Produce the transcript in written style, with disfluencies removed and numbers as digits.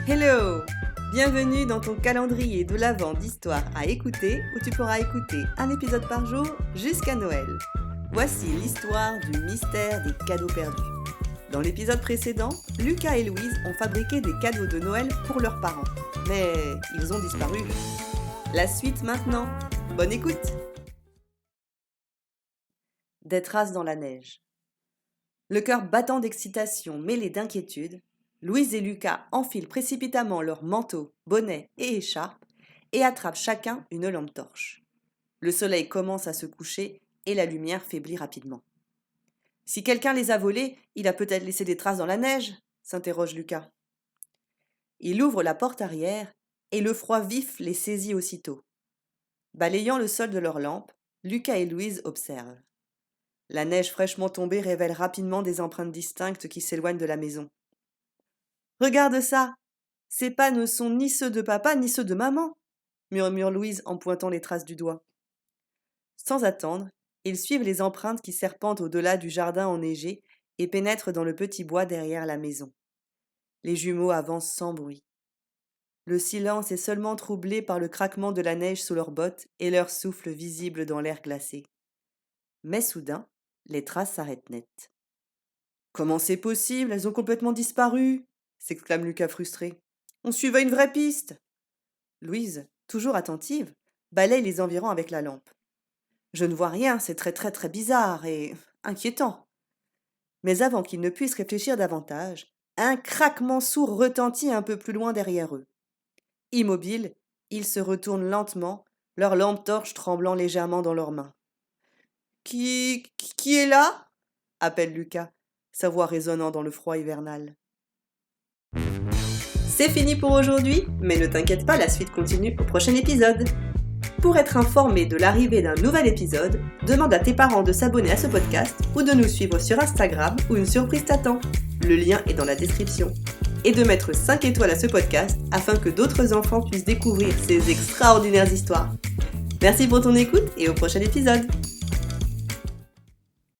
Hello! Bienvenue dans ton calendrier de l'Avent d'histoires à écouter où tu pourras écouter un épisode par jour jusqu'à Noël. Voici l'histoire du mystère des cadeaux perdus. Dans l'épisode précédent, Lucas et Louise ont fabriqué des cadeaux de Noël pour leurs parents. Mais ils ont disparu. La suite maintenant. Bonne écoute! Des traces dans la neige. Le cœur battant d'excitation mêlé d'inquiétude, Louise et Lucas enfilent précipitamment leurs manteaux, bonnets et écharpes et attrapent chacun une lampe torche. Le soleil commence à se coucher et la lumière faiblit rapidement. « Si quelqu'un les a volés, il a peut-être laissé des traces dans la neige ?» s'interroge Lucas. Il ouvre la porte arrière et le froid vif les saisit aussitôt. Balayant le sol de leur lampe, Lucas et Louise observent. La neige fraîchement tombée révèle rapidement des empreintes distinctes qui s'éloignent de la maison. « Regarde ça! Ces pas ne sont ni ceux de papa ni ceux de maman !» murmure Louise en pointant les traces du doigt. Sans attendre, ils suivent les empreintes qui serpentent au-delà du jardin enneigé et pénètrent dans le petit bois derrière la maison. Les jumeaux avancent sans bruit. Le silence est seulement troublé par le craquement de la neige sous leurs bottes et leur souffle visible dans l'air glacé. Mais soudain, les traces s'arrêtent net. « Comment c'est possible? Elles ont complètement disparu !» s'exclame Lucas frustré. « On suivait une vraie piste !» Louise, toujours attentive, balaye les environs avec la lampe. « Je ne vois rien, c'est très bizarre et inquiétant. » Mais avant qu'ils ne puissent réfléchir davantage, un craquement sourd retentit un peu plus loin derrière eux. Immobiles, ils se retournent lentement, leur lampe torche tremblant légèrement dans leurs mains. « Qui est là ?» appelle Lucas, sa voix résonnant dans le froid hivernal. C'est fini pour aujourd'hui, mais ne t'inquiète pas, la suite continue au prochain épisode. Pour être informé de l'arrivée d'un nouvel épisode, demande à tes parents de s'abonner à ce podcast ou de nous suivre sur Instagram où une surprise t'attend. Le lien est dans la description. Et de mettre 5 étoiles à ce podcast afin que d'autres enfants puissent découvrir ces extraordinaires histoires. Merci pour ton écoute et au prochain épisode.